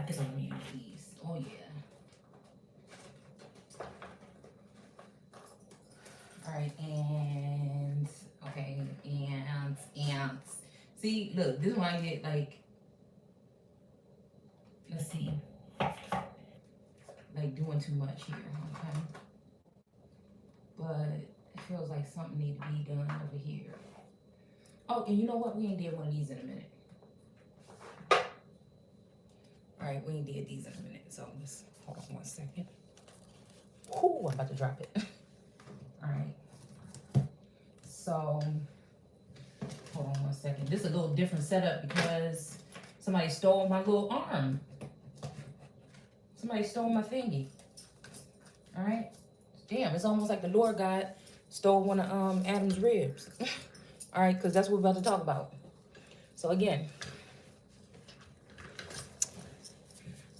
think I'm gonna use these. Oh yeah. All right, and okay, and see, look, this is why I get like, let's see, like doing too much here, okay? But it feels like something needs to be done over here. Oh, and you know what? We ain't did one of these in a minute. All right, we ain't did these in a minute, so let's hold on 1 second. Ooh, I'm about to drop it. All right. So, hold on 1 second. This is a little different setup because somebody stole my little arm. Somebody stole my thingy. All right. Damn, it's almost like the Lord God stole one of Adam's ribs. All right, because that's what we're about to talk about. So again,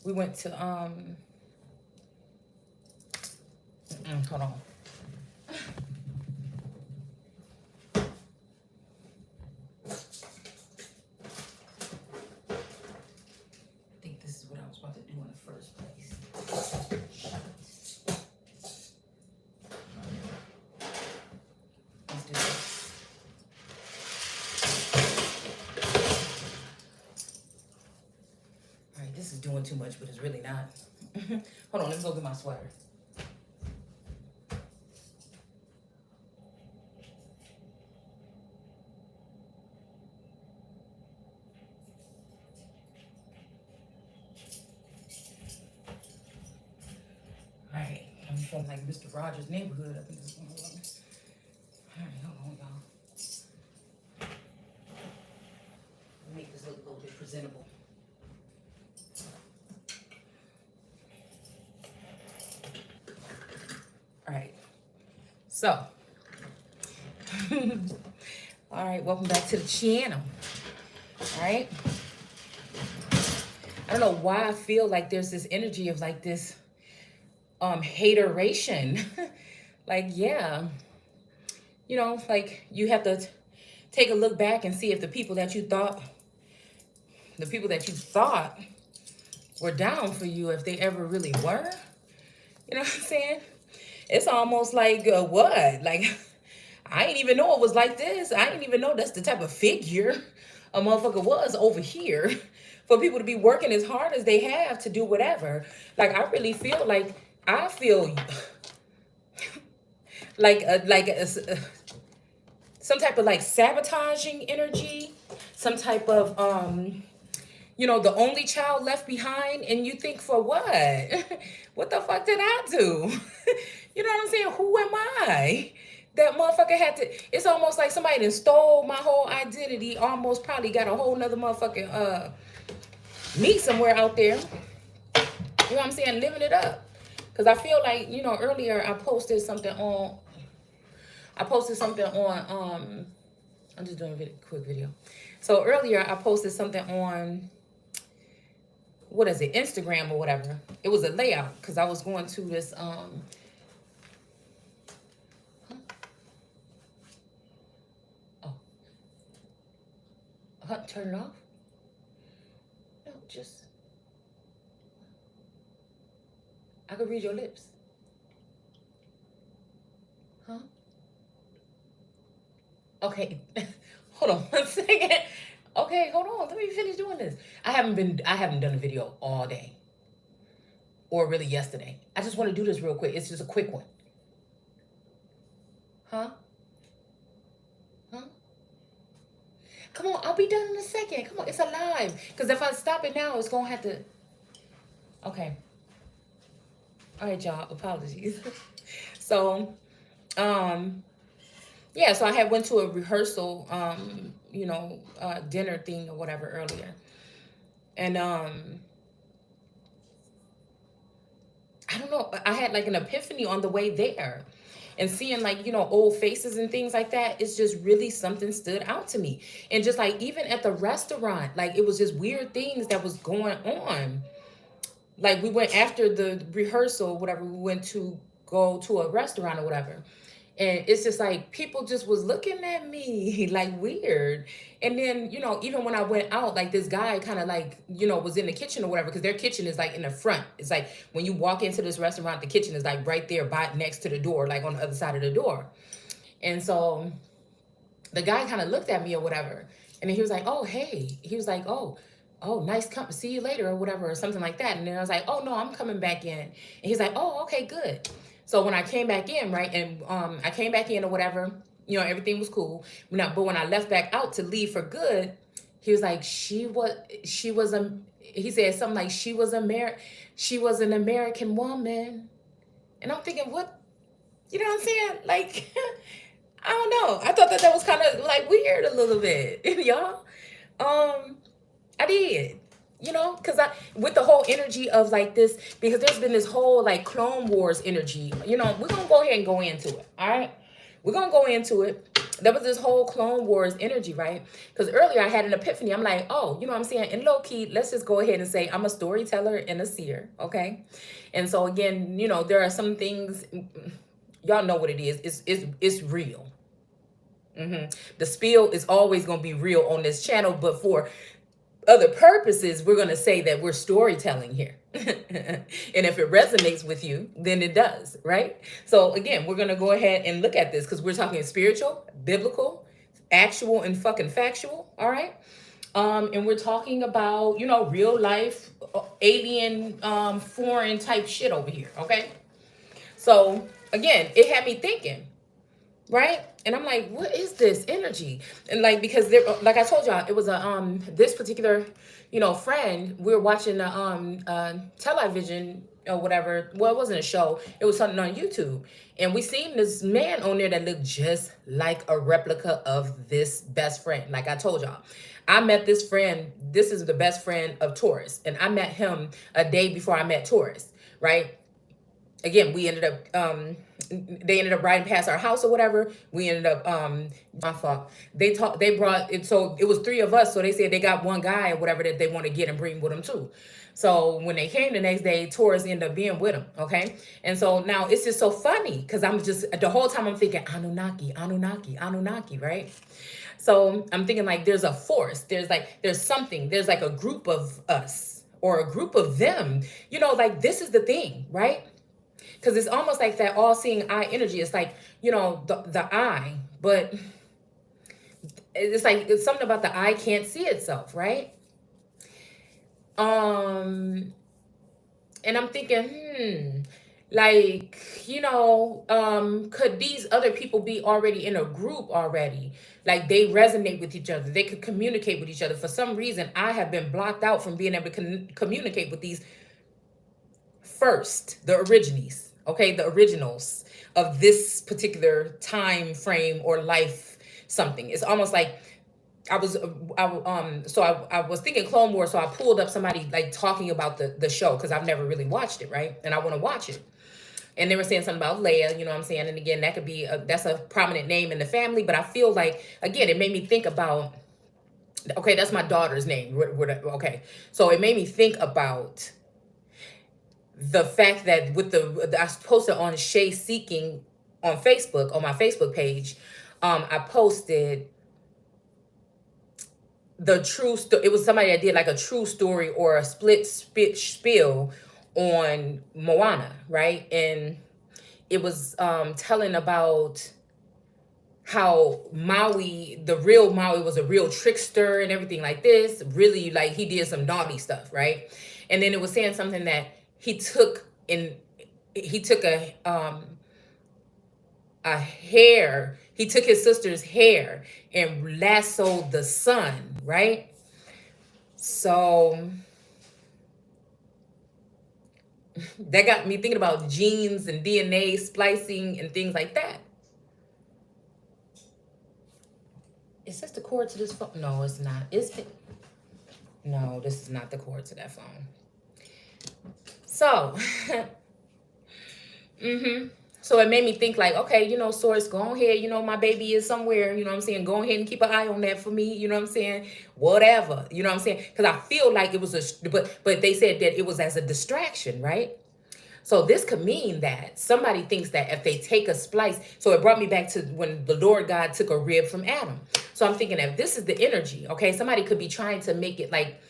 we went to hold on. I think this is what I was about to do in the first place. Let's do this. All right, this is doing too much, but it's really not. Hold on, let me go get my sweater. Alright, I'm feeling like Mr. Rogers' Neighborhood up in this one. Alright, hold on, y'all. Make this look a little bit presentable. Alright, so. Alright, welcome back to the channel. Alright. I don't know why I feel like there's this energy of like this hateration. Like, yeah, you know, like you have to take a look back and see if the people that you thought were down for you, if they ever really were. You know what I'm saying? It's almost like what? Like, I didn't even know it was like this. I didn't even know that's the type of figure a motherfucker was over here for people to be working as hard as they have to do whatever. Like, I really feel like I feel like some type of like sabotaging energy, some type of you know, the only child left behind, and you think, for what? What the fuck did I do? You know what I'm saying? Who am I? That motherfucker had to, it's almost like somebody done stole my whole identity, almost probably got a whole nother motherfucking me somewhere out there. You know what I'm saying? Living it up. Because I feel like, you know, earlier I posted something on, I'm just doing a quick video. So earlier I posted something on, what is it, Instagram or whatever. It was a layout because I was going to this, turn it off? No, just, I could read your lips. Huh? Okay, hold on 1 second. Okay, hold on, let me finish doing this. I haven't done a video all day. Or really yesterday. I just want to do this real quick. It's just a quick one. Huh? Huh? Come on, I'll be done in a second. Come on, it's alive. Because if I stop it now, it's going to have to... Okay. All right, y'all. Apologies. So, yeah, so I had went to a rehearsal, you know, dinner thing or whatever earlier. And, I don't know, I had like an epiphany on the way there. And seeing like, you know, old faces and things like that, it's just really something stood out to me. And just like, even at the restaurant, like it was just weird things that was going on. Like we went after the rehearsal, whatever, we went to go to a restaurant or whatever. And it's just like people just was looking at me like weird. And then, you know, even when I went out, like this guy kind of like, you know, was in the kitchen or whatever, because their kitchen is like in the front. It's like when you walk into this restaurant, the kitchen is like right there by next to the door, like on the other side of the door. And so the guy kind of looked at me or whatever. And then he was like, oh, hey. He was like, oh, nice company. See you later or whatever, or something like that. And then I was like, oh, no, I'm coming back in. And he's like, oh, okay, good. So when I came back in, right, and I came back in or whatever, you know, everything was cool. But when I left back out to leave for good, he was like, he said something like, she was an American woman. And I'm thinking, what? You know what I'm saying? Like, I don't know. I thought that was kind of like weird a little bit, y'all. I did. You know, because with the whole energy of like this, because there's been this whole like Clone Wars energy, you know, we're going to go ahead and go into it. All right. We're going to go into it. There was this whole Clone Wars energy, right? Because earlier I had an epiphany. I'm like, oh, you know what I'm saying? And low key, let's just go ahead and say I'm a storyteller and a seer. Okay. And so again, you know, there are some things, y'all know what it is. It's real. The spiel is always going to be real on this channel, but for other purposes, we're going to say that we're storytelling here. And if it resonates with you, then it does, right? So again, we're going to go ahead and look at this because we're talking spiritual, biblical, actual, and fucking factual. All right. And we're talking about, you know, real life, alien, foreign type shit over here. Okay. So again, it had me thinking, right? And I'm like, what is this energy? And like, because there, like I told y'all, it was a this particular, you know, friend. We were watching the television or whatever. Well, it wasn't a show. It was something on YouTube, and we seen this man on there that looked just like a replica of this best friend. Like I told y'all, I met this friend. This is the best friend of Taurus, and I met him a day before I met Taurus, right? Again, we ended up, they ended up riding past our house or whatever. We ended up, my fault. They brought it. So it was 3 of us. So they said they got one guy or whatever that they want to get and bring with them too. So when they came the next day, Taurus ended up being with them. Okay. And so now it's just so funny because I'm just, the whole time I'm thinking Anunnaki, Anunnaki, Anunnaki, right? So I'm thinking like there's a force. There's something. There's like a group of us or a group of them. You know, like this is the thing, right? Because it's almost like that all-seeing eye energy. It's like, you know, the eye, but it's like it's something about the eye can't see itself, right? And I'm thinking, like, you know, could these other people be already in a group already? Like they resonate with each other. They could communicate with each other. For some reason, I have been blocked out from being able to communicate with these first, the origines. Okay, the originals of this particular time frame or life something. It's almost like I was thinking Clone Wars, so I pulled up somebody like talking about the show because I've never really watched it, right? And I want to watch it. And they were saying something about Leia, you know what I'm saying? And again, that could be that's a prominent name in the family, but I feel like again, it made me think about, okay, that's my daughter's name. Okay, so it made me think about the fact that with I posted on Shay Seeking on Facebook, on my Facebook page, I posted the true story. It was somebody that did like a true story or a split spiel on Moana, right? And it was telling about how Maui, the real Maui, was a real trickster and everything like this. Really, like he did some naughty stuff, right? And then it was saying something that he took a hair. He took his sister's hair and lassoed the sun, right? So that got me thinking about genes and DNA splicing and things like that. Is this the cord to this phone? No, it's not. No, this is not the cord to that phone. So, so it made me think like, okay, you know, Source, go ahead. You know, my baby is somewhere, you know what I'm saying? Go ahead and keep an eye on that for me. You know what I'm saying? Whatever, you know what I'm saying? Because I feel like it was but they said that it was as a distraction, right? So this could mean that somebody thinks that if they take a splice, so it brought me back to when the Lord God took a rib from Adam. So I'm thinking if this is the energy, okay, somebody could be trying to make it like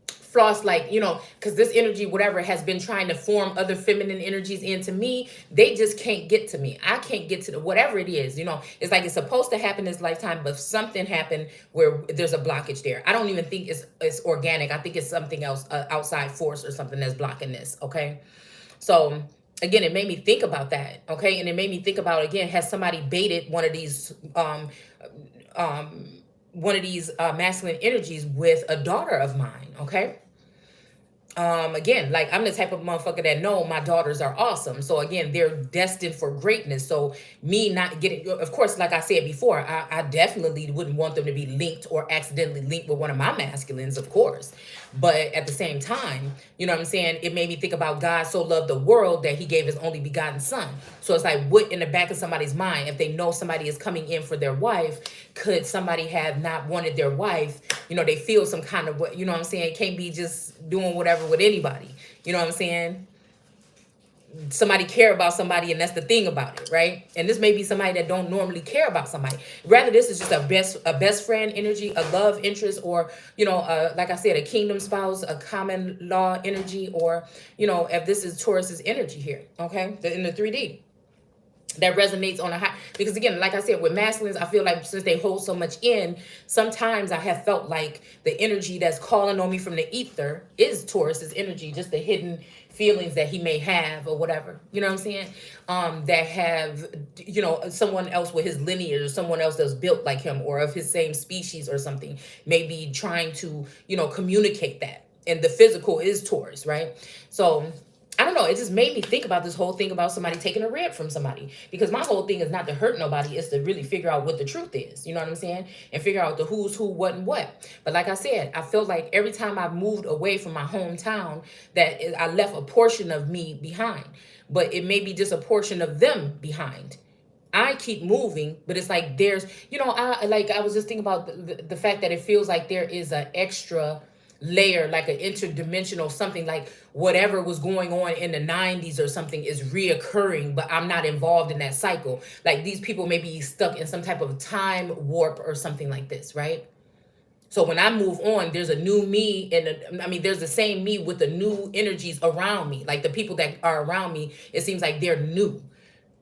floss, like, because this energy, whatever, has been trying to form other feminine energies into me. They just can't get to me. I can't get to whatever it is. It's like it's supposed to happen this lifetime, but something happened where there's a blockage there. I don't even think it's organic. I think it's something else, outside force or something that's blocking this. Okay, so again, it made me think about that. Okay, and it made me think about, again, has somebody baited one of these masculine energies with a daughter of mine? Okay. Again, like, I'm the type of motherfucker that know my daughters are awesome. So again, they're destined for greatness. So me not getting, of course, like I said before, I definitely wouldn't want them to be linked or accidentally linked with one of my masculines, of course. But at the same time, you know what I'm saying? It made me think about God so loved the world that he gave his only begotten son. So it's like, what in the back of somebody's mind, if they know somebody is coming in for their wife, could somebody have not wanted their wife? They feel some kind of, what, you know what I'm saying? Can't be just doing whatever with anybody. You know what I'm saying? Somebody care about somebody, and that's the thing about it, right? And this may be somebody that don't normally care about somebody. Rather, this is just a best friend energy, a love interest, or like I said, a kingdom spouse, a common law energy, or if this is Taurus's energy here, okay, in the 3D. That resonates on a high, because again, like I said, with masculines, I feel like since they hold so much in, sometimes I have felt like the energy that's calling on me from the ether is Taurus's energy, just the hidden feelings that he may have or whatever, you know what I'm saying? That have, someone else with his lineage or someone else that's built like him or of his same species or something, may be trying to, communicate that. And the physical is Taurus, right? So I don't know. It just made me think about this whole thing about somebody taking a rib from somebody, because my whole thing is not to hurt nobody. It's to really figure out what the truth is. You know what I'm saying? And figure out the who's who, what, and what. But like I said, I feel like every time I've moved away from my hometown, that I left a portion of me behind. But it may be just a portion of them behind. I keep moving, but it's like there's, I was just thinking about the fact that it feels like there is an extra layer, like an interdimensional something, like whatever was going on in the 90s or something is reoccurring, but I'm not involved in that cycle. Like these people may be stuck in some type of time warp or something like this, right? So when I move on, there's a new me, and there's the same me with the new energies around me. Like the people that are around me, it seems like they're new.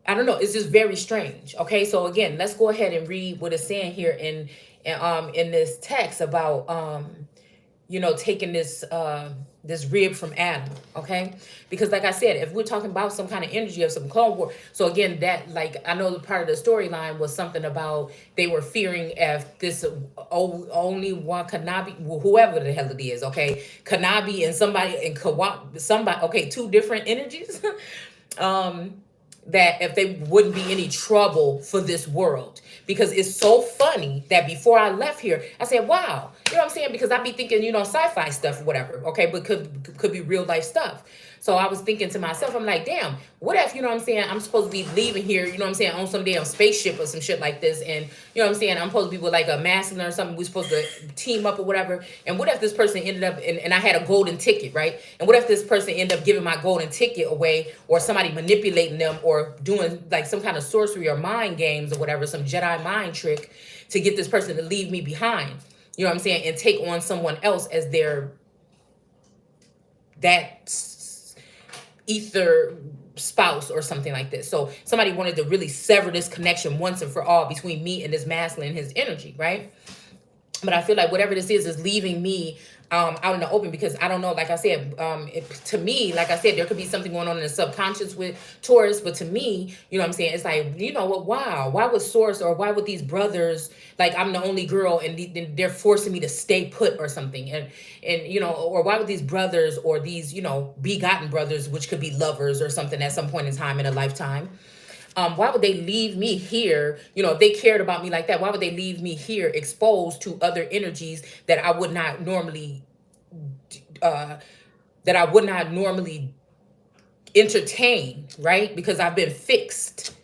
I don't know. It's just very strange. Okay, so again, let's go ahead and read what it's saying here in this text about taking this rib from Adam, okay? Because like I said, if we're talking about some kind of energy of some Clone War, so again, that, like, I know the part of the storyline was something about they were fearing if this only one Kanabi, whoever the hell it is, okay? Kanabi and somebody, and somebody, okay, two different energies, that if they wouldn't be any trouble for this world. Because it's so funny that before I left here, I said, wow, you know what I'm saying? Because I be thinking, sci-fi stuff or whatever, okay? But could be real life stuff. So I was thinking to myself, I'm like, damn, what if, I'm supposed to be leaving here, on some damn spaceship or some shit like this. And, I'm supposed to be with like a masculine or something. We're supposed to team up or whatever. And what if this person ended up, and I had a golden ticket, right? And what if this person ended up giving my golden ticket away, or somebody manipulating them, or doing like some kind of sorcery or mind games or whatever, some Jedi mind trick to get this person to leave me behind, you know what I'm saying? And take on someone else as that ether spouse or something like this. So somebody wanted to really sever this connection once and for all between me and this masculine and his energy, right? But I feel like whatever this is leaving me out in the open, because I don't know, like I said, to me, like I said, there could be something going on in the subconscious with Taurus, but to me, it's like, what, wow, why would Source, or why would these brothers, like I'm the only girl and they're forcing me to stay put or something, and or why would these brothers, or these, begotten brothers, which could be lovers or something at some point in time in a lifetime, why would they leave me here? If they cared about me like that, why would they leave me here exposed to other energies that I would not normally, entertain, right? Because I've been fixed.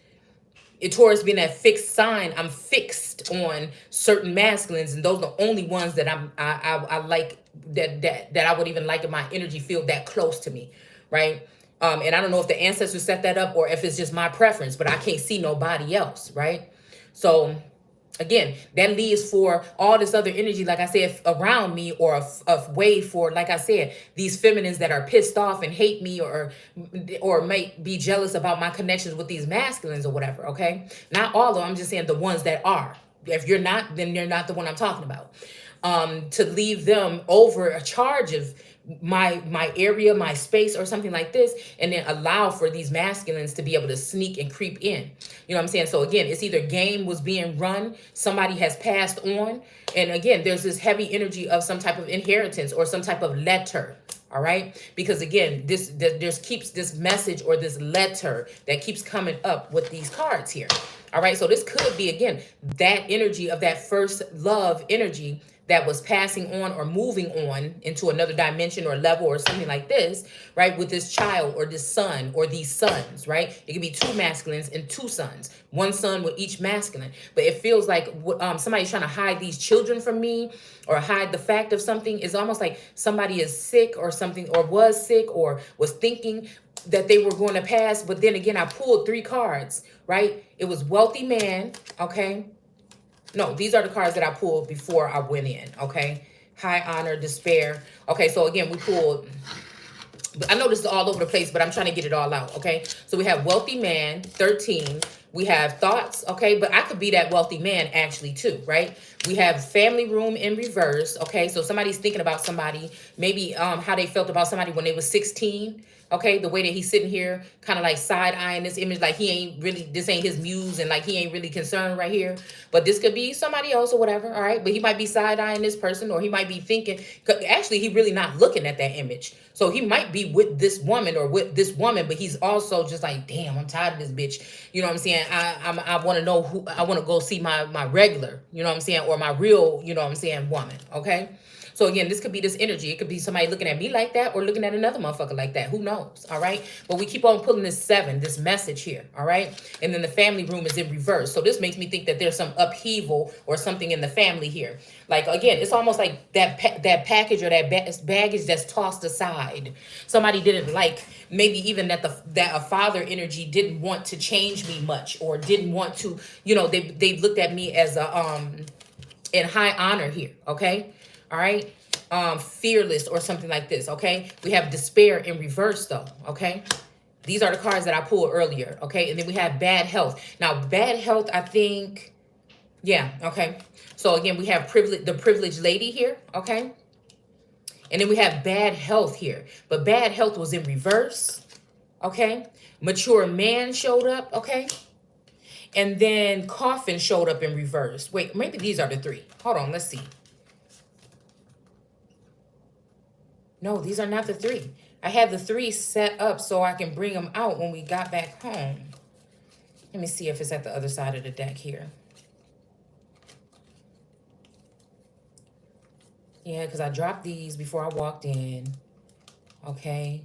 Taurus being that fixed sign, I'm fixed on certain masculines, and those are the only ones that I like, that I would even like in my energy field that close to me. right? And I don't know if the ancestors set that up or if it's just my preference, but I can't see nobody else, right? So again, that leaves for all this other energy, like I said, around me, or a way for, like I said, these feminines that are pissed off and hate me, or may be jealous about my connections with these masculines or whatever, okay? Not all of them, I'm just saying the ones that are. If you're not, then you're not the one I'm talking about. To leave them over a charge of my area, my space, or something like this, and then allow for these masculines to be able to sneak and creep in. You know what I'm saying? So again, it's either game was being run, somebody has passed on, and again, there's this heavy energy of some type of inheritance or some type of letter. All right, because again, there's keeps this message or this letter that keeps coming up with these cards here. All right, so this could be, again, that energy of that first love energy that was passing on or moving on into another dimension or level or something like this, right? With this child or this son or these sons, right? It could be two masculines and two sons, one son with each masculine. But it feels like somebody's trying to hide these children from me or hide the fact of something. It's almost like somebody is sick or something, or was sick or was thinking that they were going to pass. But then again, I pulled 3 cards, right? It was wealthy man, okay? No, these are the cards that I pulled before I went in, okay? High honor, despair. Okay, so again, we pulled, I know this is all over the place, but I'm trying to get it all out, okay? So we have wealthy man, 13. We have thoughts, okay? But I could be that wealthy man actually too, right? We have family room in reverse, okay? So somebody's thinking about somebody, maybe how they felt about somebody when they was 16, okay? The way that he's sitting here, kind of like side-eyeing this image, like he ain't really, this ain't his muse, and like he ain't really concerned right here. But this could be somebody else or whatever, all right? But he might be side-eyeing this person, or he might be thinking, actually, he really not looking at that image. So he might be with this woman or with this woman, but he's also just like, damn, I'm tired of this bitch. You know what I'm saying? I want to know who, I want to go see my regular, you know what I'm saying? Or my real, you know what I'm saying, woman, okay? So again, this could be this energy. It could be somebody looking at me like that or looking at another motherfucker like that. Who knows? All right. But we keep on pulling this 7, this message here. All right. And then the family room is in reverse. So this makes me think that there's some upheaval or something in the family here. Like, again, it's almost like that package or that baggage that's tossed aside. Somebody didn't like, maybe even that a father energy didn't want to change me much, or didn't want to, you know, they looked at me as a, in high honor here. Okay. All right. Fearless or something like this. Okay. We have despair in reverse though. Okay. These are the cards that I pulled earlier. Okay. And then we have bad health. Now, bad health, I think. Yeah. Okay. So again, we have the privileged lady here. Okay. And then we have bad health here. But bad health was in reverse. Okay. Mature man showed up. Okay. And then coffin showed up in reverse. Wait, maybe these are the 3. Hold on. Let's see. No, these are not the 3. I had the 3 set up so I can bring them out when we got back home. Let me see if it's at the other side of the deck here. Yeah, because I dropped these before I walked in. Okay.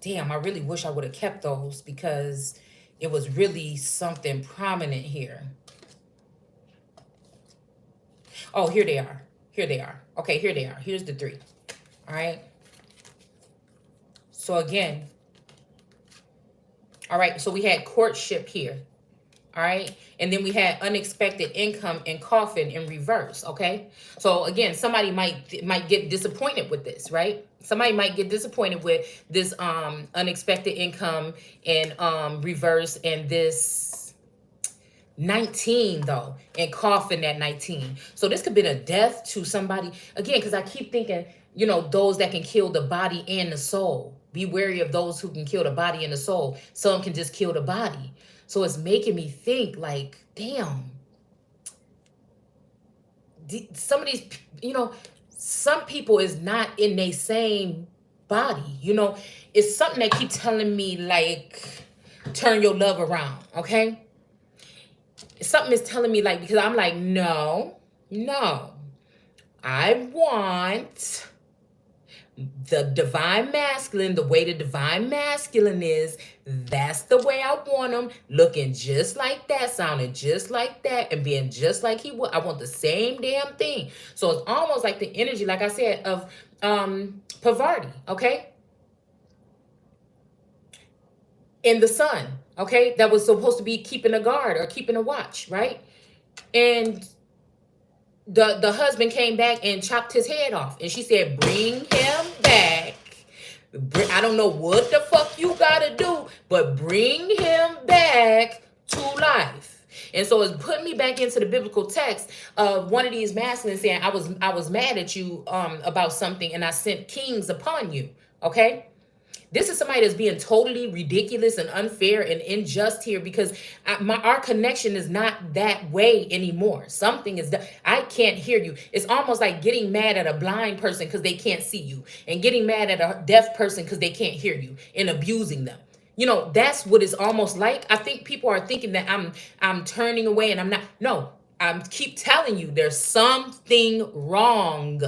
Damn, I really wish I would have kept those because it was really something prominent here. Oh, here they are. Here they are. Okay, here they are. Here's the 3. All right. So again, all right, so we had courtship here. All right. And then we had unexpected income and coffin in reverse. Okay. So again, somebody might get disappointed with this, right? Somebody might get disappointed with this unexpected income in reverse, and this 19 though, and coffin at 19. So this could be a death to somebody again, because I keep thinking, you know, those that can kill the body and the soul. Be wary of those who can kill the body and the soul. Some can just kill the body. So it's making me think like, damn, some of these, you know, some people is not in their same body. You know, it's something that keep telling me like, turn your love around. Okay. Something is telling me like, because I'm like, no, I want The divine masculine, the way the divine masculine is, that's the way I want him, looking just like that, sounding just like that, and being just like he would. I want the same damn thing. So it's almost like the energy, like I said, of Parvati, okay? In the sun, okay? That was supposed to be keeping a guard or keeping a watch, right? And the husband came back and chopped his head off. And she said, bring him back. I don't know what the fuck you gotta do, but bring him back to life. And so it's putting me back into the biblical text of one of these masculines saying, I was mad at you about something, and I sent kings upon you. Okay? This is somebody that's being totally ridiculous and unfair and unjust here, because our connection is not that way anymore. Something is done. I can't hear you. It's almost like getting mad at a blind person because they can't see you, and getting mad at a deaf person because they can't hear you, and abusing them. You know, that's what it's almost like. I think people are thinking that I'm turning away, and I'm not. No, I keep telling you, there's something wrong,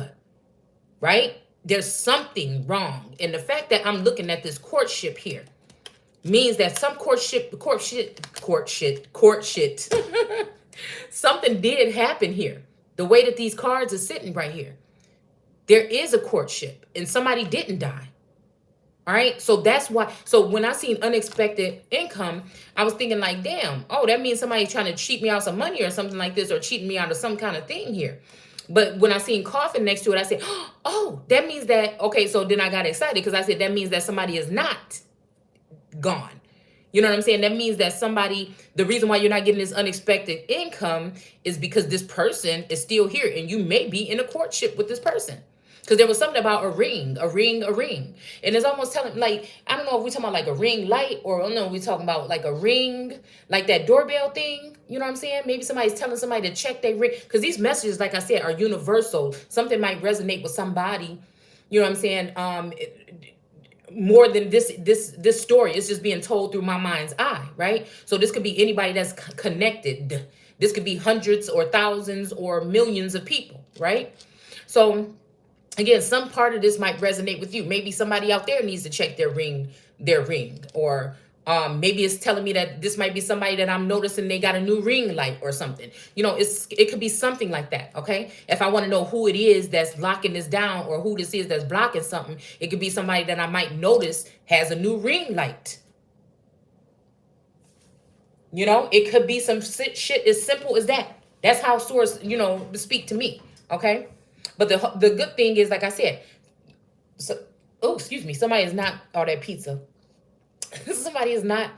right? There's something wrong. And the fact that I'm looking at this courtship here means that some court shit, something did happen here. The way that these cards are sitting right here, there is a courtship, and somebody didn't die. All right. So that's why. So when I seen unexpected income, I was thinking like, damn, oh, that means somebody's trying to cheat me out some money or something like this, or cheating me out of some kind of thing here. But when I seen coffin next to it, I said, oh, that means that, okay, so then I got excited because I said, that means that somebody is not gone. You know what I'm saying? That means that somebody, the reason why you're not getting this unexpected income is because this person is still here, and you may be in a courtship with this person. Because there was something about a ring. And it's almost telling, like, I don't know if we're talking about like a ring light, or I don't know if we're talking about like a ring, like that doorbell thing. You know what I'm saying? Maybe somebody's telling somebody to check their ring. Because these messages, like I said, are universal. Something might resonate with somebody. You know what I'm saying? More than this story. It's just being told through my mind's eye, right? So this could be anybody that's connected. This could be hundreds or thousands or millions of people, right? So again, some part of this might resonate with you. Maybe somebody out there needs to check their ring, or maybe it's telling me that this might be somebody that I'm noticing they got a new ring light or something. You know, it could be something like that, okay? If I want to know who it is that's locking this down, or who this is that's blocking something, it could be somebody that I might notice has a new ring light. You know, it could be some shit as simple as that. That's how swords, you know, speak to me, okay? But the good thing is, like I said, so, oh, excuse me, somebody is not, all that pizza. Somebody is not,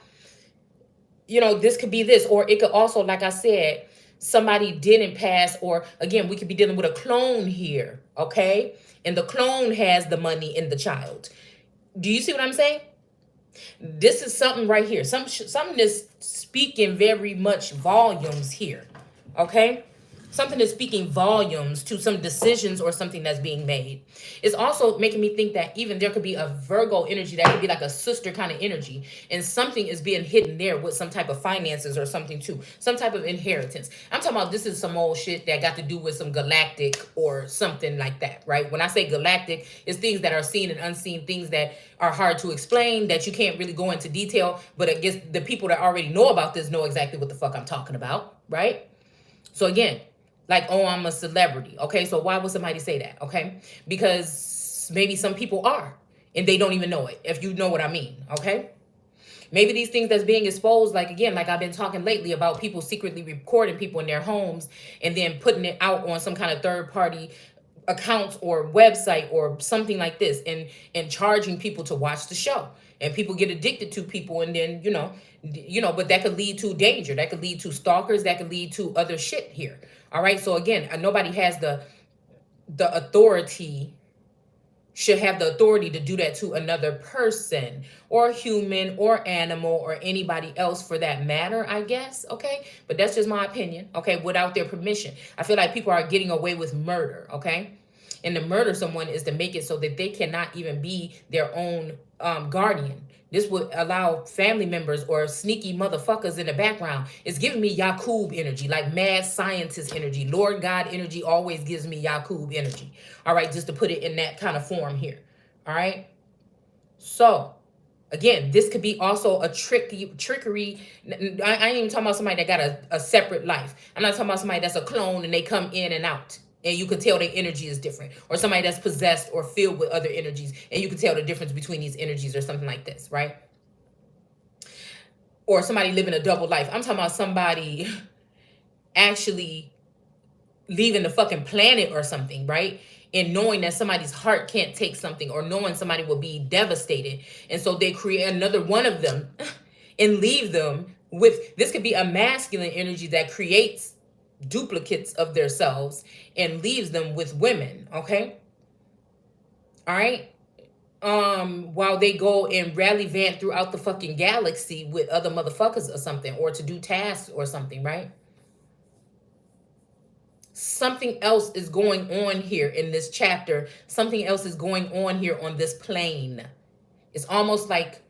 you know, this could be this, or it could also, like I said, somebody didn't pass, or again, we could be dealing with a clone here, okay? And the clone has the money in the child. Do you see what I'm saying? This is something right here. Something is speaking very much volumes here, okay? Something is speaking volumes to some decisions or something that's being made. It's also making me think that even there could be a Virgo energy that could be like a sister kind of energy, and something is being hidden there with some type of finances or something too, some type of inheritance. I'm talking about, this is some old shit that got to do with some galactic or something like that, right? When I say galactic, it's things that are seen and unseen, things that are hard to explain, that you can't really go into detail, but I guess the people that already know about this know exactly what the fuck I'm talking about, right? So again, like, oh, I'm a celebrity. Okay, so why would somebody say that? Okay, because maybe some people are, and they don't even know it, if you know what I mean. Okay, maybe these things that's being exposed, like, again, like I've been talking lately about people secretly recording people in their homes and then putting it out on some kind of third-party accounts or website or something like this, and charging people to watch the show. And people get addicted to people, and then, you know, but that could lead to danger. That could lead to stalkers. That could lead to other shit here. All right. So again, nobody has the authority, should have the authority to do that to another person, or human, or animal, or anybody else for that matter, I guess. Okay. But that's just my opinion. Okay. Without their permission. I feel like people are getting away with murder. Okay. And to murder someone is to make it so that they cannot even be their own guardian. This would allow family members or sneaky motherfuckers in the background. It's giving me Yakub energy, like mad scientist energy. Lord God energy always gives me Yakub energy. All right, just to put it in that kind of form here. All right. So again, this could be also a trickery. I ain't even talking about somebody that got a separate life. I'm not talking about somebody that's a clone and they come in and out. And you can tell their energy is different. Or somebody that's possessed or filled with other energies. And you can tell the difference between these energies or something like this, right? Or somebody living a double life. I'm talking about somebody actually leaving the fucking planet or something, right? And knowing that somebody's heart can't take something, or knowing somebody will be devastated. And so they create another one of them and leave them with, this could be a masculine energy that creates duplicates of themselves and leaves them with women, okay? All right? While they go and rally vant throughout the fucking galaxy with other motherfuckers or something, or to do tasks or something, right? Something else is going on here in this chapter. Something else is going on here on this plane. It's almost like,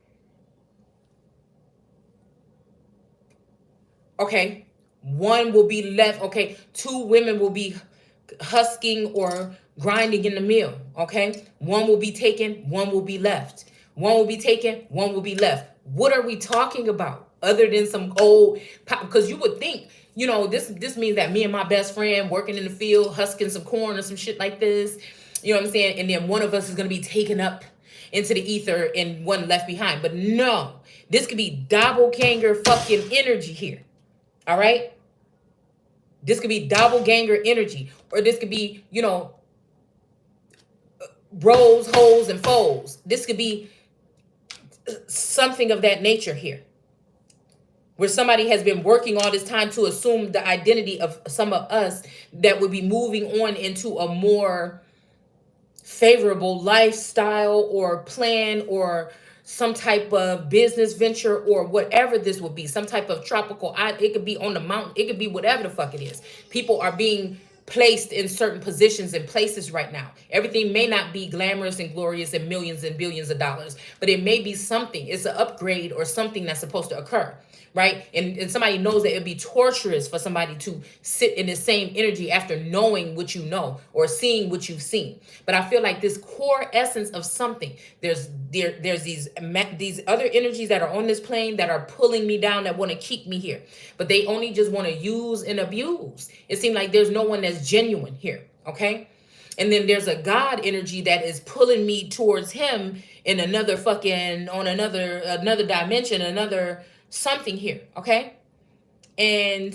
okay, one will be left, okay, two women will be husking or grinding in the mill, okay? One will be taken, one will be left. One will be taken, one will be left. What are we talking about other than some old, because you would think, you know, this means that me and my best friend working in the field, husking some corn or some shit like this, you know what I'm saying? And then one of us is going to be taken up into the ether and one left behind. But no, this could be doppelganger fucking energy here. All right? This could be doppelganger energy. Or this could be, you know, bros, hoes, and foes. This could be something of that nature here, where somebody has been working all this time to assume the identity of some of us that would be moving on into a more favorable lifestyle or plan or some type of business venture or whatever this would be, some type of tropical, it could be on the mountain, it could be whatever the fuck it is. People are being placed in certain positions and places right now. Everything may not be glamorous and glorious and millions and billions of dollars, but it may be something. It's an upgrade or something that's supposed to occur, right? And somebody knows that it'd be torturous for somebody to sit in the same energy after knowing what you know or seeing what you've seen. But I feel like this core essence of something, there's these other energies that are on this plane that are pulling me down, that want to keep me here, but they only just want to use and abuse. It seems like there's no one that's genuine here, okay? And then there's a God energy that is pulling me towards him in another fucking, on another dimension, another something here, okay? And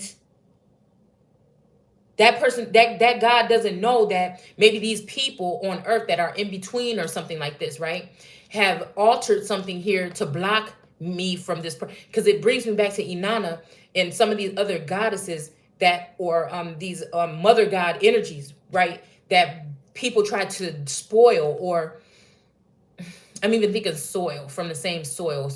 that person, that God doesn't know that maybe these people on earth that are in between or something like this, right, have altered something here to block me from this, because it brings me back to Inanna and some of these other goddesses that, or these mother god energies, right, that people try to spoil, or I'm even thinking soil, from the same soil,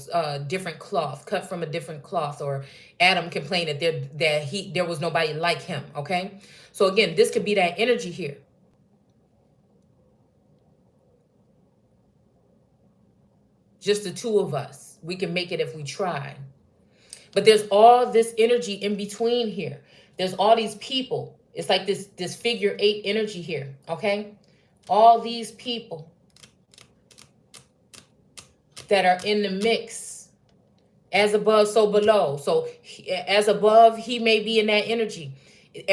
different cloth, cut from a different cloth, or Adam complained that there was nobody like him, okay? So again, this could be that energy here. Just the two of us. We can make it if we try. But there's all this energy in between here. There's all these people. It's like this figure 8 energy here, okay? All these people that are in the mix. As above, so below. So as above, he may be in that energy.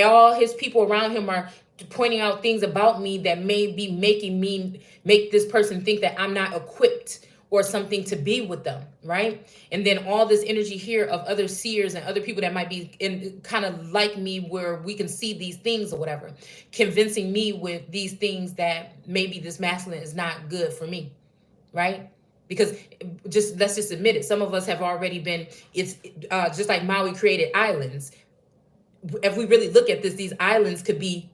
All his people around him are pointing out things about me that may be make this person think that I'm not equipped or something to be with them, right? And then all this energy here of other seers and other people that might be in kind of like me, where we can see these things or whatever, convincing me with these things that maybe this masculine is not good for me, right? Because let's just admit it. Some of us have already been, it's just like Maui created islands. If we really look at this, these islands could be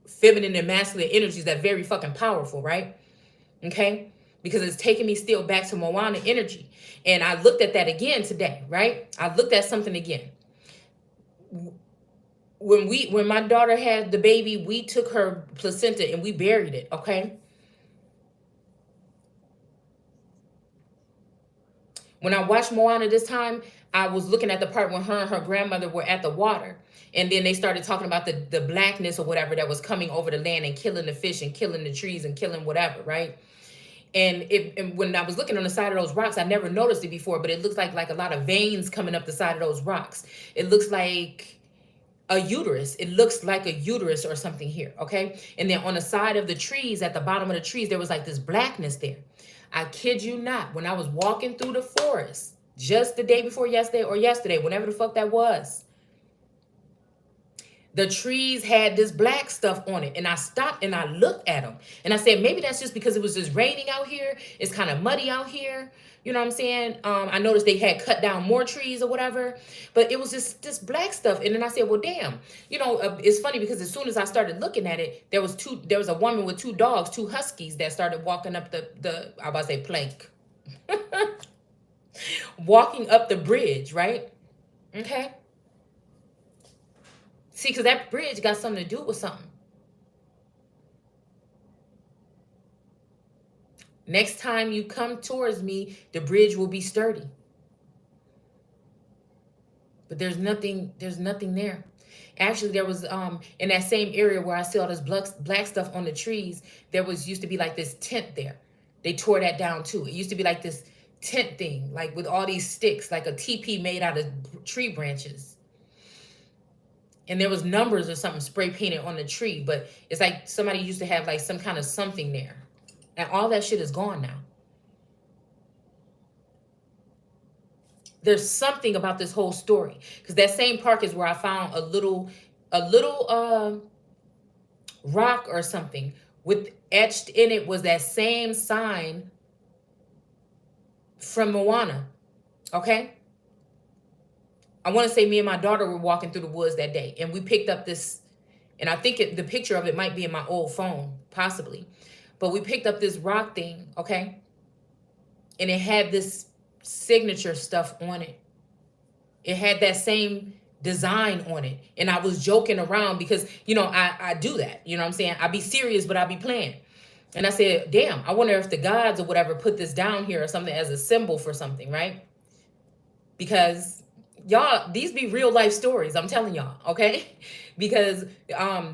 feminine and masculine energies that are very fucking powerful, right? Okay? Because it's taking me still back to Moana energy. And I looked at that again today, right? I looked at something again. When my daughter had the baby, we took her placenta and we buried it, okay? When I watched Moana this time, I was looking at the part when her and her grandmother were at the water. And then they started talking about the blackness or whatever that was coming over the land and killing the fish and killing the trees and killing whatever, right? And when I was looking on the side of those rocks, I never noticed it before, but it looks like a lot of veins coming up the side of those rocks. It looks like a uterus. It looks like a uterus or something here, okay? And then on the side of the trees, at the bottom of the trees, there was like this blackness there. I kid you not, when I was walking through the forest, just the day before yesterday or yesterday, whenever the fuck that was, the trees had this black stuff on it. And I stopped and I looked at them. And I said, maybe that's just because it was just raining out here. It's kind of muddy out here. You know what I'm saying? I noticed they had cut down more trees or whatever. But it was just this black stuff. And then I said, well, damn. You know, it's funny because as soon as I started looking at it, there was a woman with 2 dogs, 2 huskies that started walking up the I was about to say plank. Walking up the bridge, right? Okay. See, because that bridge got something to do with something. Next time you come towards me, the bridge will be sturdy. But there's nothing there. Actually, there was in that same area where I see all this black stuff on the trees, there used to be like this tent there. They tore that down too. It used to be like this tent thing, like with all these sticks, like a teepee made out of tree branches. And there was numbers or something spray painted on the tree, but it's like somebody used to have like some kind of something there. And all that shit is gone now. There's something about this whole story. Because that same park is where I found a little rock or something with etched in it was that same sign from Moana. Okay? I want to say me and my daughter were walking through the woods that day, and we picked up this, and I think the picture of it might be in my old phone, possibly, but we picked up this rock thing, okay, and it had this signature stuff on it. It had that same design on it, and I was joking around because, you know, I do that, you know what I'm saying? I be serious, but I be playing. And I said, damn, I wonder if the gods or whatever put this down here or something as a symbol for something, right? Because y'all, these be real life stories, I'm telling y'all, okay? Because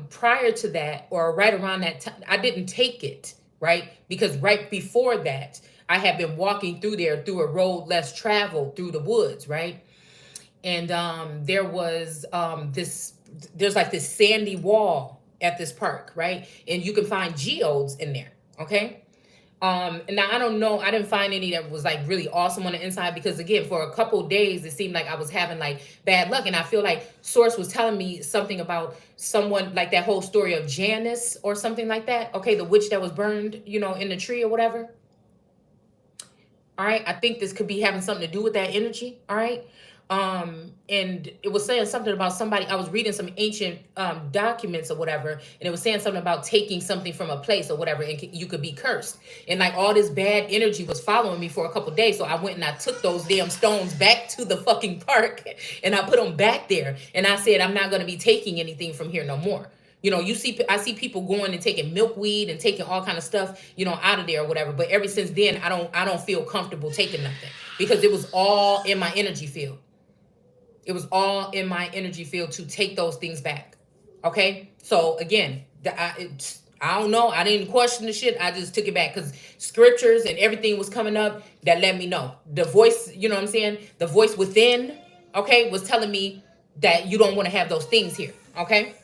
prior to that, or right around that time, I didn't take it, right? Because right before that, I had been walking through there through a road less traveled through the woods, right? And there was there's like this sandy wall at this park, right? And you can find geodes in there, okay? And now I don't know, I didn't find any that was like really awesome on the inside because again, for a couple days, it seemed like I was having like bad luck. And I feel like Source was telling me something about someone, like that whole story of Janice or something like that. Okay, the witch that was burned, you know, in the tree or whatever. All right, I think this could be having something to do with that energy. All right. And it was saying something about somebody, I was reading some ancient documents or whatever, and it was saying something about taking something from a place or whatever, and you could be cursed. And like all this bad energy was following me for a couple days. So I went and I took those damn stones back to the fucking park and I put them back there. And I said, I'm not going to be taking anything from here no more. You know, I see people going and taking milkweed and taking all kind of stuff, you know, out of there or whatever. But ever since then, I don't feel comfortable taking nothing because it was all in my energy field. It was all in my energy field to take those things back. Okay. So again, I don't know. I didn't question the shit. I just took it back because scriptures and everything was coming up that let me know. The voice, you know what I'm saying? The voice within, okay, was telling me that you don't want to have those things here. Okay.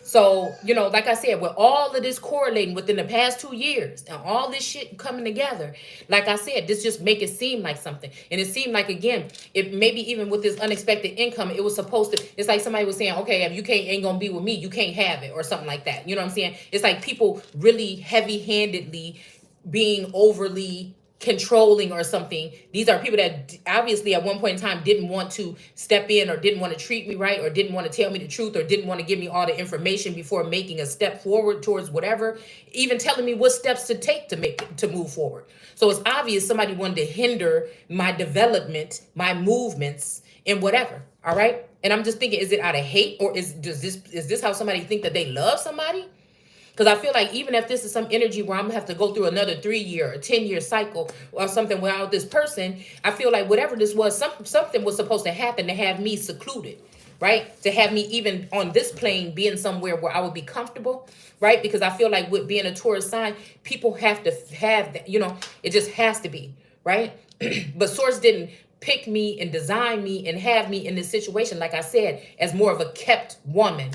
So, you know, like I said, with all of this correlating within the past 2 years and all this shit coming together, like I said, this just make it seem like something. And it seemed like, again, it maybe even with this unexpected income, it was supposed to, it's like somebody was saying, okay, if you ain't gonna be with me, you can't have it or something like that. You know what I'm saying? It's like people really heavy-handedly being overly controlling or something. These are people that obviously at one point in time didn't want to step in or didn't want to treat me right or didn't want to tell me the truth or didn't want to give me all the information before making a step forward towards whatever, even telling me what steps to take to move forward. So it's obvious somebody wanted to hinder my development, my movements, and whatever. All right. And I'm just thinking, is it out of hate or is this how somebody think that they love somebody? Because I feel like even if this is some energy where I'm going to have to go through another 3-year or 10-year cycle or something without this person, I feel like whatever this was, something was supposed to happen to have me secluded, right? To have me even on this plane being somewhere where I would be comfortable, right? Because I feel like with being a Taurus sign, people have to have that, you know, it just has to be, right? But Source didn't pick me and design me and have me in this situation, like I said, as more of a kept woman,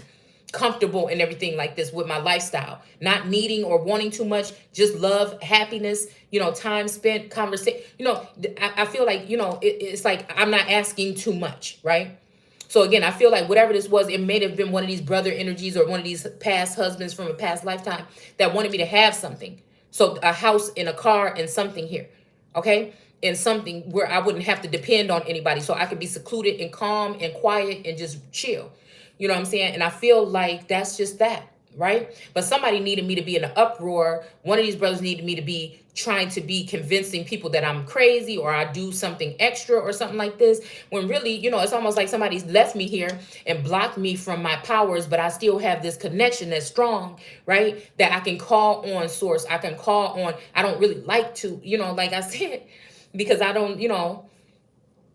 comfortable and everything like this with my lifestyle, not needing or wanting too much, just love, happiness, you know, time spent, conversation, you know, I feel like, you know, it's like I'm not asking too much, right? So again, I feel like whatever this was, it may have been one of these brother energies or one of these past husbands from a past lifetime that wanted me to have something. So a house and a car and something here, okay? And something where I wouldn't have to depend on anybody. So I could be secluded and calm and quiet and just chill. You know what I'm saying? And I feel like that's just that, right? But somebody needed me to be in an uproar. One of these brothers needed me to be trying to be convincing people that I'm crazy or I do something extra or something like this. When really, you know, it's almost like somebody's left me here and blocked me from my powers, but I still have this connection that's strong, right? That I can call on Source. I can call on, I don't really like to, you know, like I said, because I don't, you know,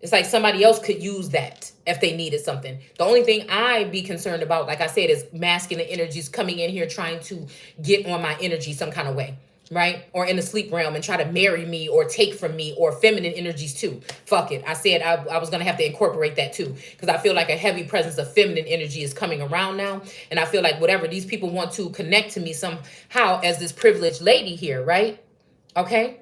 it's like somebody else could use that if they needed something. The only thing I'd be concerned about, like I said, is masculine energies coming in here trying to get on my energy some kind of way, right? Or in the sleep realm and try to marry me or take from me, or feminine energies too. Fuck it. I said I was going to have to incorporate that too, because I feel like a heavy presence of feminine energy is coming around now. And I feel like whatever these people want to connect to me somehow as this privileged lady here, right? Okay.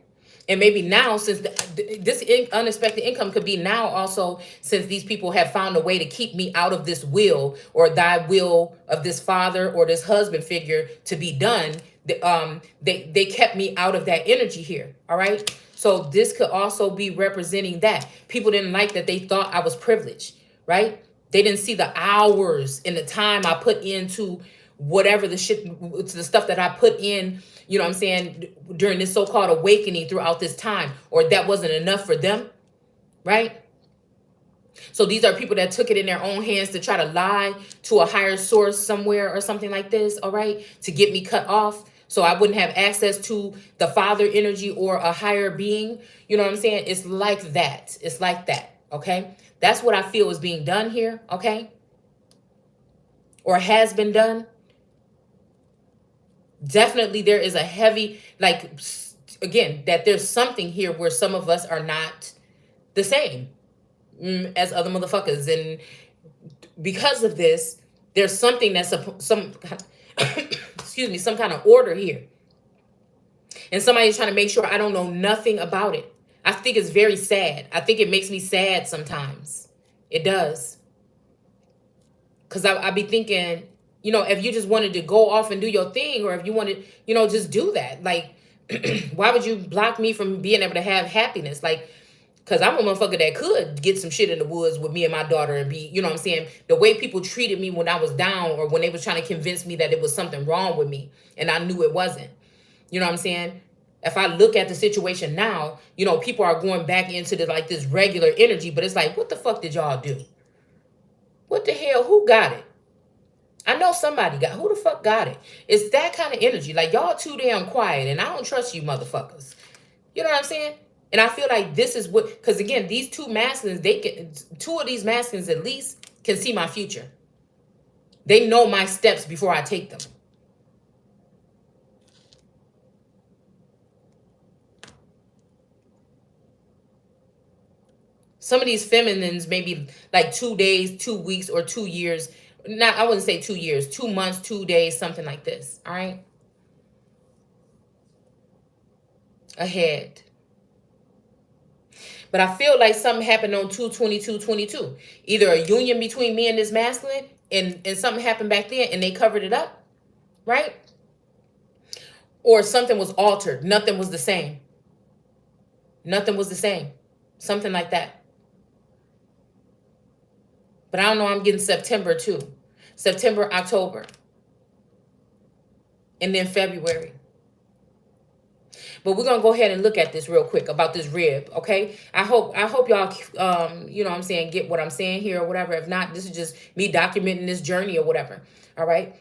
And maybe now, since this unexpected income could be now also, since these people have found a way to keep me out of this will or thy will of this father or this husband figure to be done, they kept me out of that energy here. All right. So this could also be representing that. People didn't like that. They thought I was privileged, right? They didn't see the hours and the time I put into whatever the stuff that I put in, you know what I'm saying, during this so-called awakening throughout this time, or that wasn't enough for them, right? So these are people that took it in their own hands to try to lie to a higher source somewhere or something like this, all right, to get me cut off so I wouldn't have access to the father energy or a higher being. You know what I'm saying? It's like that. It's like that, okay? That's what I feel is being done here, okay? Or has been done. Definitely there is a heavy, like, again, that there's something here where some of us are not the same as other motherfuckers. And because of this, there's something that's excuse me, some kind of order here. And somebody's trying to make sure I don't know nothing about it. I think it's very sad. I think it makes me sad sometimes. It does. Because I be thinking, you know, if you just wanted to go off and do your thing, or if you wanted, you know, just do that. Like, why would you block me from being able to have happiness? Like, because I'm a motherfucker that could get some shit in the woods with me and my daughter and be, you know what I'm saying? The way people treated me when I was down, or when they was trying to convince me that it was something wrong with me and I knew it wasn't. You know what I'm saying? If I look at the situation now, you know, people are going back into the, like, this regular energy, but it's like, what the fuck did y'all do? What the hell? Who got it? I know somebody got, who the fuck got it? It's that kind of energy. Like, y'all too damn quiet, and I don't trust you motherfuckers. You know what I'm saying? And I feel like this is what, because again, these two masculines, two of these masculines at least can see my future. They know my steps before I take them. Some of these feminines maybe like 2 days, 2 weeks, or 2 years. Not, I wouldn't say 2 years, 2 months, 2 days, something like this. All right. Ahead. But I feel like something happened on 2/22/22. Either a union between me and this masculine, and something happened back then and they covered it up. Right. Or something was altered. Nothing was the same. Nothing was the same. Something like that. But I don't know, I'm getting September too. September, October. And then February. But we're going to go ahead and look at this real quick about this rib, okay? I hope y'all, you know what I'm saying, get what I'm saying here or whatever. If not, this is just me documenting this journey or whatever, all right?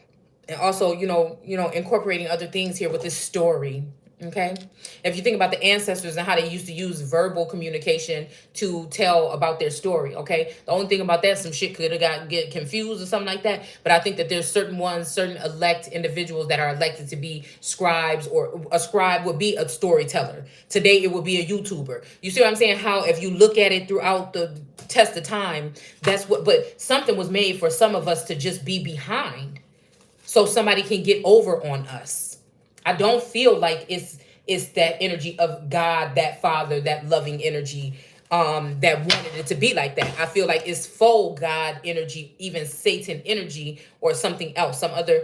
And also, you know, incorporating other things here with this story, Okay. If you think about the ancestors and how they used to use verbal communication to tell about their story. Okay. The only thing about that, some shit could have get confused or something like that. But I think that there's certain elect individuals that are elected to be scribes, or a scribe would be a storyteller. Today, it would be a YouTuber. You see what I'm saying? How if you look at it throughout the test of time, that's what, but something was made for some of us to just be behind so somebody can get over on us. I don't feel like it's that energy of God, that Father, that loving energy, that wanted it to be like that. I feel like it's faux God energy, even Satan energy, or something else, some other,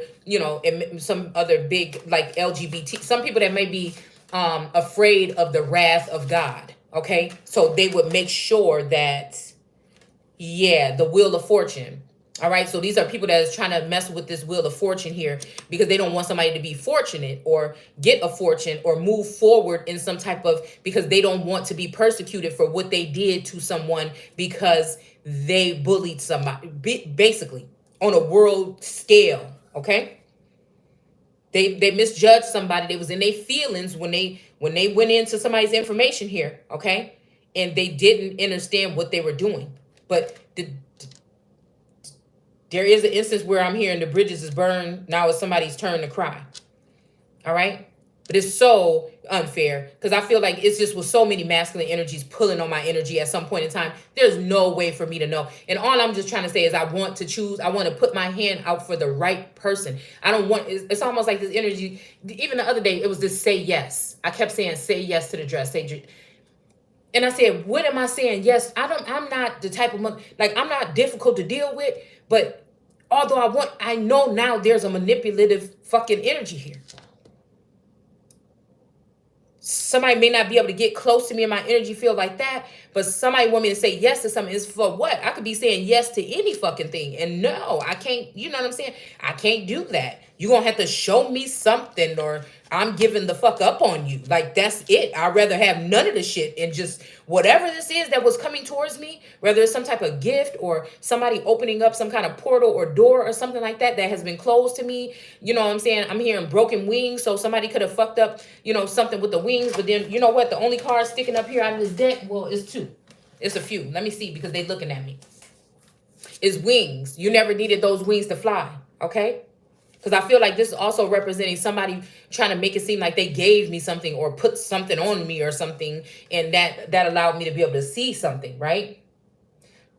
some other big, like LGBT, some people that may be afraid of the wrath of God. Okay. So they would make sure that, yeah, the wheel of fortune. All right. So these are people that is trying to mess with this wheel of fortune here because they don't want somebody to be fortunate or get a fortune or move forward in some type of, because they don't want to be persecuted for what they did to someone because they bullied somebody, basically on a world scale. Okay. They misjudged somebody. They was in their feelings when they went into somebody's information here. Okay. And they didn't understand what they were doing. But there is an instance where I'm hearing the bridges is burned. Now it's somebody's turn to cry. All right. But it's so unfair because I feel like it's just with so many masculine energies pulling on my energy at some point in time. There's no way for me to know. And all I'm just trying to say is I want to choose. I want to put my hand out for the right person. I don't want, it's almost like this energy. Even the other day, it was this say yes. I kept saying, say yes to the dress. And I said, what am I saying? Yes, I'm not the type of mother, like I'm not difficult to deal with, but although I know now there's a manipulative fucking energy here. Somebody may not be able to get close to me in my energy field like that, but somebody want me to say yes to something. Is for what? I could be saying yes to any fucking thing. And no, I can't, you know what I'm saying? I can't do that. You're going to have to show me something or I'm giving the fuck up on you. Like, that's it. I'd rather have none of the shit and just whatever this is that was coming towards me, whether it's some type of gift or somebody opening up some kind of portal or door or something like that has been closed to me. You know what I'm saying? I'm hearing broken wings. So somebody could have fucked up, something with the wings. But then, you know what? The only card sticking up here out of this deck, well, it's two. It's a few. Let me see because they looking at me. It's wings. You never needed those wings to fly. Okay? Because I feel like this is also representing somebody trying to make it seem like they gave me something or put something on me or something. And that allowed me to be able to see something, right?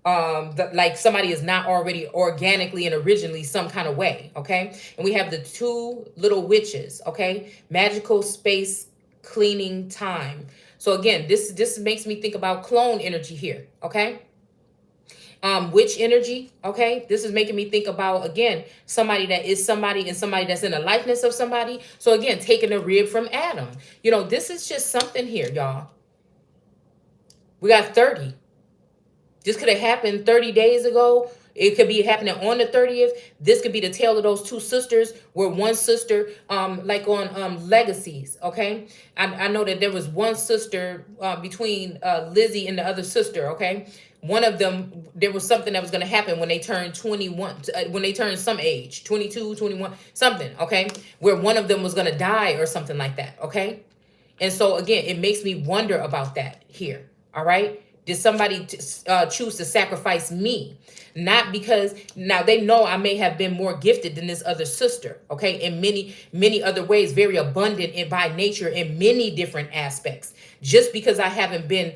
Like somebody is not already organically and originally some kind of way, okay? And we have the two little witches, okay? Magical space cleaning time. So again, this makes me think about clone energy here, okay? Witch energy, okay? This is making me think about, again, somebody that is somebody and somebody that's in a likeness of somebody. So again, taking a rib from Adam. This is just something here, y'all. We got 30. This could have happened 30 days ago. It could be happening on the 30th. This could be the tale of those two sisters where one sister, like on Legacies, okay? I know that there was one sister between Lizzie and the other sister, okay? One of them, there was something that was going to happen when they turned 21, when they turned some age, 22, 21, something, okay? Where one of them was going to die or something like that, okay? And so, again, it makes me wonder about that here, all right? Did somebody choose to sacrifice me? Not because, now they know I may have been more gifted than this other sister, okay? In many, many other ways, very abundant and by nature in many different aspects. Just because I haven't been,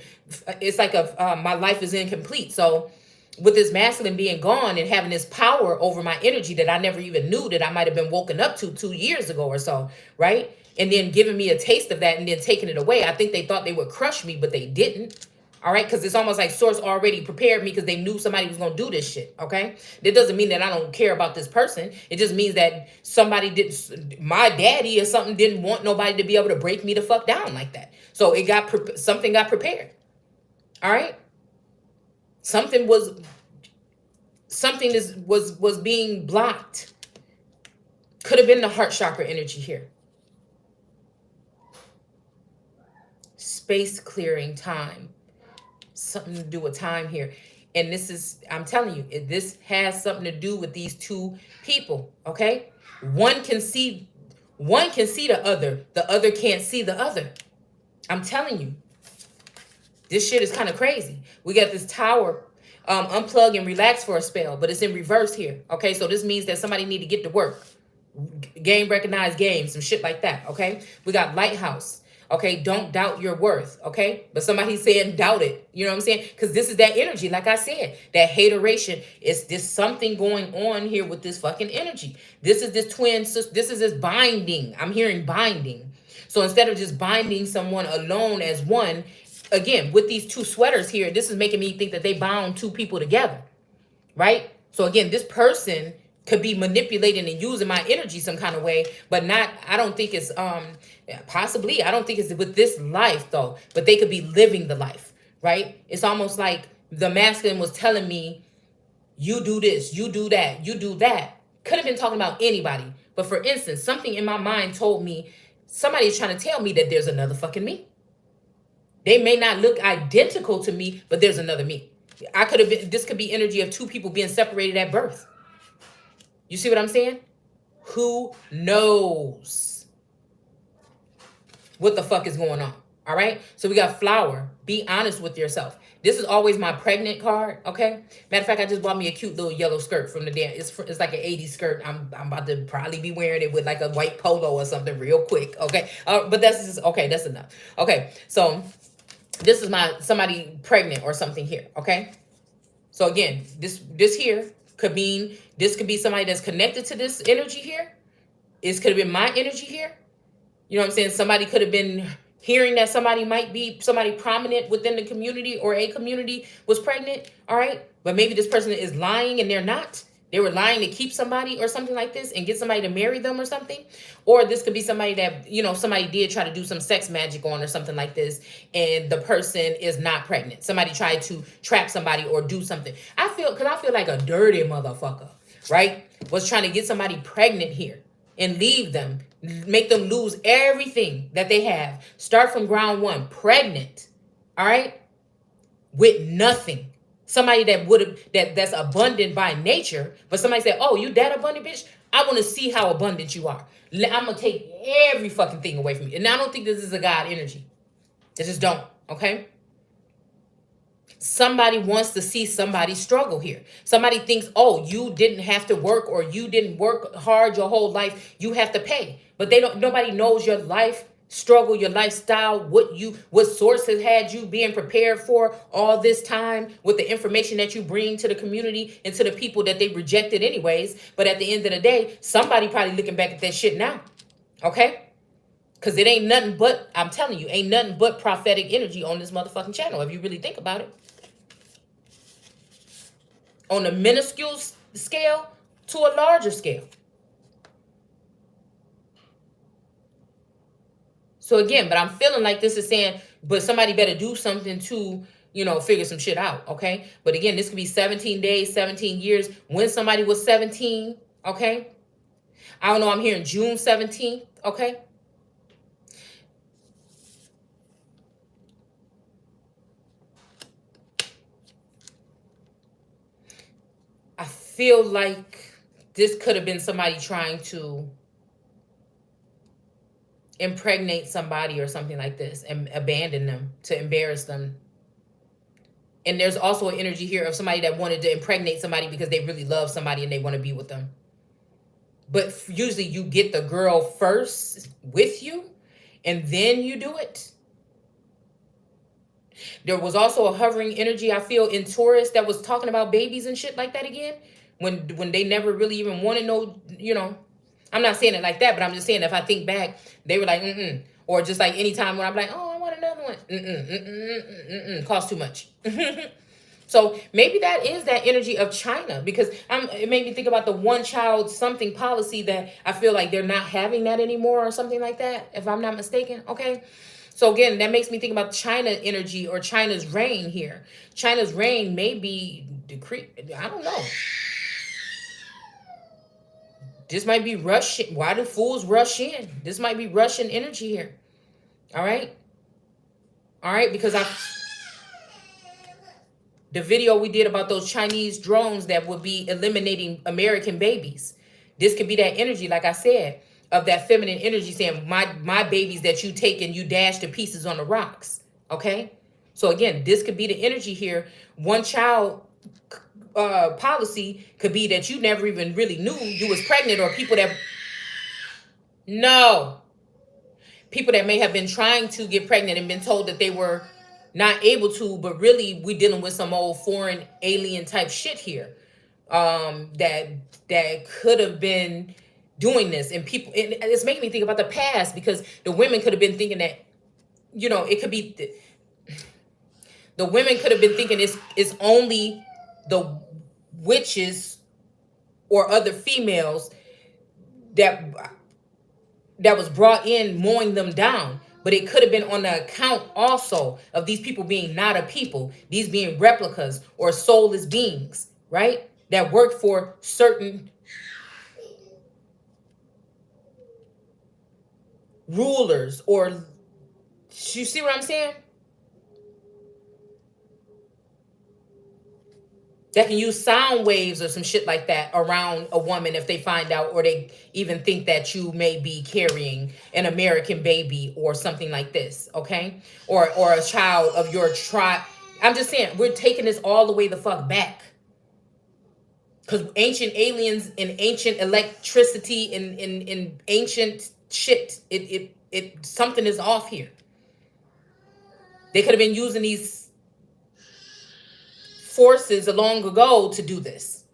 it's like my life is incomplete. So with this masculine being gone and having this power over my energy that I never even knew that I might have been woken up to 2 years ago or so, right? And then giving me a taste of that and then taking it away. I think they thought they would crush me, but they didn't. All right, because it's almost like Source already prepared me because they knew somebody was going to do this shit, okay? That doesn't mean that I don't care about this person. It just means that somebody didn't, my daddy or something didn't want nobody to be able to break me the fuck down like that. So it got, something got prepared, all right? Something was being blocked. Could have been the heart chakra energy here. Space clearing time. Something to do with time here. And this is, I'm telling you, this has something to do with these two people, okay? One can see One can see the other can't see the other. I'm telling you, this shit is kind of crazy. We got this tower, unplug and relax for a spell, but it's in reverse here. Okay, so this means that somebody need to get to work. Game, recognize game, some shit like that. Okay, we got lighthouse. Okay, don't doubt your worth. Okay, but somebody's saying doubt it. You know what I'm saying? Because this is that energy, like I said, that hateration. Is this something going on here with this fucking energy? This is this twin. This is this binding. I'm hearing binding. So instead of just binding someone alone as one, again, with these two sweaters here, this is making me think that they bound two people together, right? So again, this person could be manipulating and using my energy some kind of way, but not, I don't think it's, possibly, I don't think it's with this life though, but they could be living the life, right? It's almost like the masculine was telling me, you do this, you do that, you do that. Could have been talking about anybody. But for instance, something in my mind told me, somebody's trying to tell me that there's another fucking me. They may not look identical to me, but there's another me. I could have been, this could be energy of two people being separated at birth. You see what I'm saying? Who knows what the fuck is going on? All right. So we got flower. Be honest with yourself. This is always my pregnant card. Okay. Matter of fact, I just bought me a cute little yellow skirt from the damn. It's like an 80s skirt. I'm about to probably be wearing it with like a white polo or something real quick. Okay. But that's just, okay. That's enough. Okay. So this is somebody pregnant or something here. Okay. So again, this here could mean, this could be somebody that's connected to this energy here. It could have been my energy here. You know what I'm saying? Somebody could have been hearing that somebody might be somebody prominent within the community or a community was pregnant. All right. But maybe this person is lying and they're not. They were lying to keep somebody or something like this and get somebody to marry them or something. Or this could be somebody that, you know, somebody did try to do some sex magic on or something like this. And the person is not pregnant. Somebody tried to trap somebody or do something. I feel like a dirty motherfucker, right? Was trying to get somebody pregnant here and leave them, make them lose everything that they have. Start from ground one, pregnant, all right? With nothing. Somebody that would have, that's abundant by nature, but somebody said, oh, you that abundant, bitch? I want to see how abundant you are. I'm going to take every fucking thing away from you. And I don't think this is a God energy. I just don't, okay? Somebody wants to see somebody struggle here. Somebody thinks, oh, you didn't have to work or you didn't work hard your whole life. You have to pay. But nobody knows your life struggle, your lifestyle, what source has had you being prepared for all this time with the information that you bring to the community and to the people that they rejected anyways. But at the end of the day, somebody probably looking back at that shit now. Okay? Because it ain't nothing but, I'm telling you, ain't nothing but prophetic energy on this motherfucking channel, if you really think about it. On a minuscule scale to a larger scale. So again, but I'm feeling like this is saying, but somebody better do something to, you know, figure some shit out, okay? But again, this could be 17 days, 17 years. When somebody was 17, okay? I don't know, I'm hearing June 17th, okay? I feel like this could have been somebody trying to impregnate somebody or something like this and abandon them, to embarrass them. And there's also an energy here of somebody that wanted to impregnate somebody because they really love somebody and they want to be with them. But usually you get the girl first with you and then you do it. There was also a hovering energy, I feel, in Taurus that was talking about babies and shit like that again. When they never really even want to know, you know. I'm not saying it like that, but I'm just saying if I think back, they were like, Or just like anytime when I'm like, oh, I want another one. Costs too much. So maybe that is that energy of China, because it made me think about the one child something policy that I feel like they're not having that anymore or something like that, if I'm not mistaken. Okay. So again, that makes me think about China energy or China's reign here. China's reign may be decreed. I don't know. This might be Russian. Why do fools rush in? This might be Russian energy here. All right. All right. Because the video we did about those Chinese drones that would be eliminating American babies. This could be that energy, like I said, of that feminine energy saying, my babies that you take and you dash to pieces on the rocks. Okay? So again, this could be the energy here. One child policy could be that you never even really knew you was pregnant, or people that people that may have been trying to get pregnant and been told that they were not able to, but really we dealing with some old foreign alien type shit here. That could have been doing this, and people, and it's making me think about the past, because the women could have been thinking that, it could be the women could have been thinking it's only the witches or other females that was brought in mowing them down. But it could have been on the account also of these people being not a people, these being replicas or soulless beings, right? That work for certain rulers, or you see what I'm saying? That can use sound waves or some shit like that around a woman if they find out, or they even think that you may be carrying an American baby or something like this, okay? Or a child of your tribe. I'm just saying, we're taking this all the way the fuck back. Because ancient aliens and ancient electricity and ancient shit, it something is off here. They could have been using these forces long ago to do this.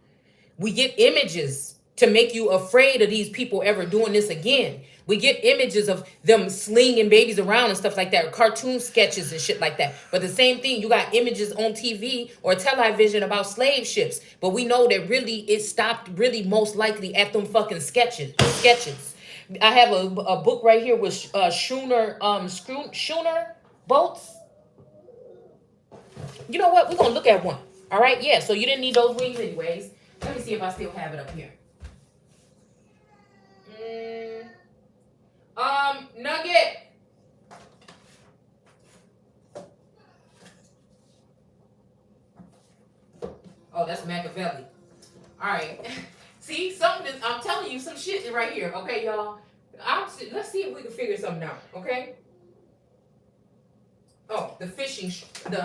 We get images to make you afraid of these people ever doing this again. We get images of them slinging babies around and stuff like that, or cartoon sketches and shit like that. But the same thing, you got images on TV or television about slave ships. But we know that really it stopped really most likely at them fucking sketches. I have a book right here with schooner boats. You know what? We're going to look at one. All right? Yeah, so you didn't need those wings anyways. Let me see if I still have it up here. Nugget. Oh, that's Machiavelli. All right. See, I'm telling you some shit right here. Okay, y'all. Let's see if we can figure something out. Okay. Oh, the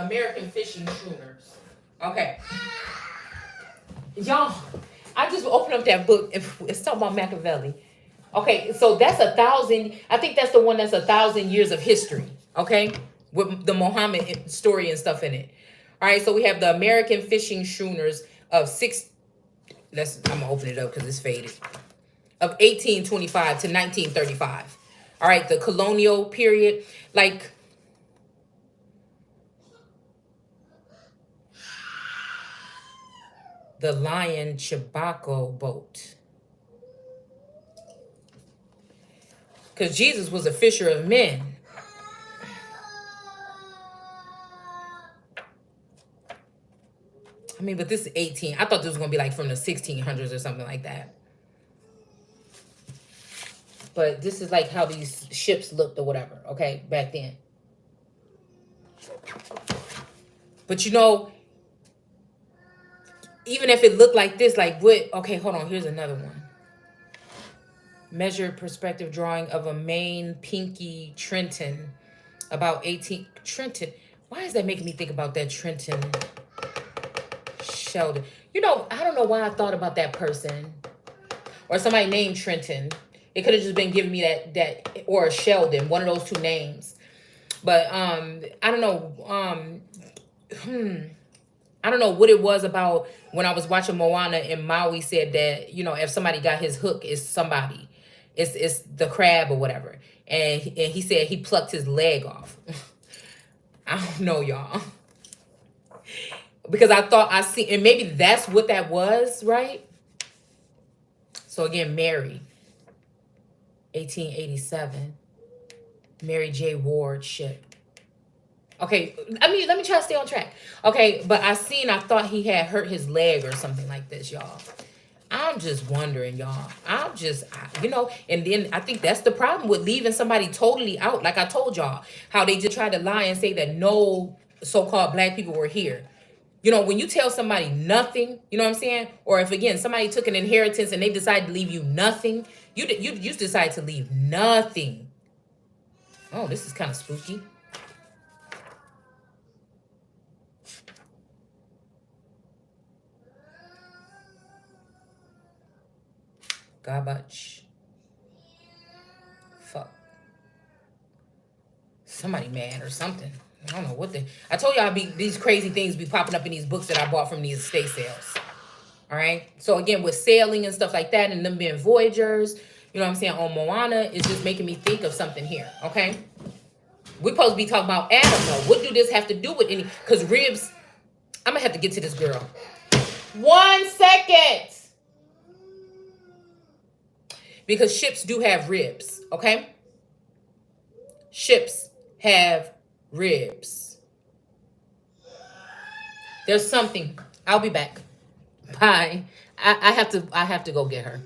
American fishing schooners. Okay. Y'all, I just opened up that book. It's talking about Machiavelli. Okay, so that's 1,000. I think that's the one that's 1,000 years of history. Okay, with the Muhammad story and stuff in it. All right, so we have the American fishing schooners of I'm gonna open it up because it's faded. Of 1825 to 1935. All right, the colonial period, like. The 𝘍𝘢𝘤 boat. Because Jesus was a fisher of men. I mean, but this is 18. I thought this was going to be like from the 1600s or something like that. But this is like how these ships looked or whatever, okay, back then. But even if it looked like this, like what? Okay, hold on. Here's another one. Measured perspective drawing of a main pinky Trenton, about 18. Trenton. Why is that making me think about that Trenton Sheldon? I don't know why I thought about that person or somebody named Trenton. It could have just been giving me that or a Sheldon, one of those two names. But I don't know. I don't know what it was about when I was watching Moana and Maui said that, if somebody got his hook, it's somebody. It's the crab or whatever. And he said he plucked his leg off. I don't know, y'all. Because I thought I see, and maybe that's what that was, right? So again, Mary, 1887. Mary J. Ward shit. Okay, let me try to stay on track. Okay, but I thought he had hurt his leg or something like this, y'all. I'm just wondering, y'all. And then I think that's the problem with leaving somebody totally out. Like I told y'all, how they just tried to lie and say that no so-called black people were here. You know, when you tell somebody nothing, you know what I'm saying? Or if, again, somebody took an inheritance and they decide to leave you nothing, you decide to leave nothing. Oh, this is kind of spooky. Garbage. Fuck. Somebody mad or something. I don't know what I told y'all these crazy things be popping up in these books that I bought from these estate sales. All right. So again, with sailing and stuff like that, and them being voyagers, you know what I'm saying, on Moana, is just making me think of something here. Okay. We're supposed to be talking about Adam though. What do this have to do with any? Because ribs, I'm gonna have to get to this girl. 1 second. Because ships do have ribs. Okay. Ships have ribs. There's something. I'll be back. Bye. I have to go get her.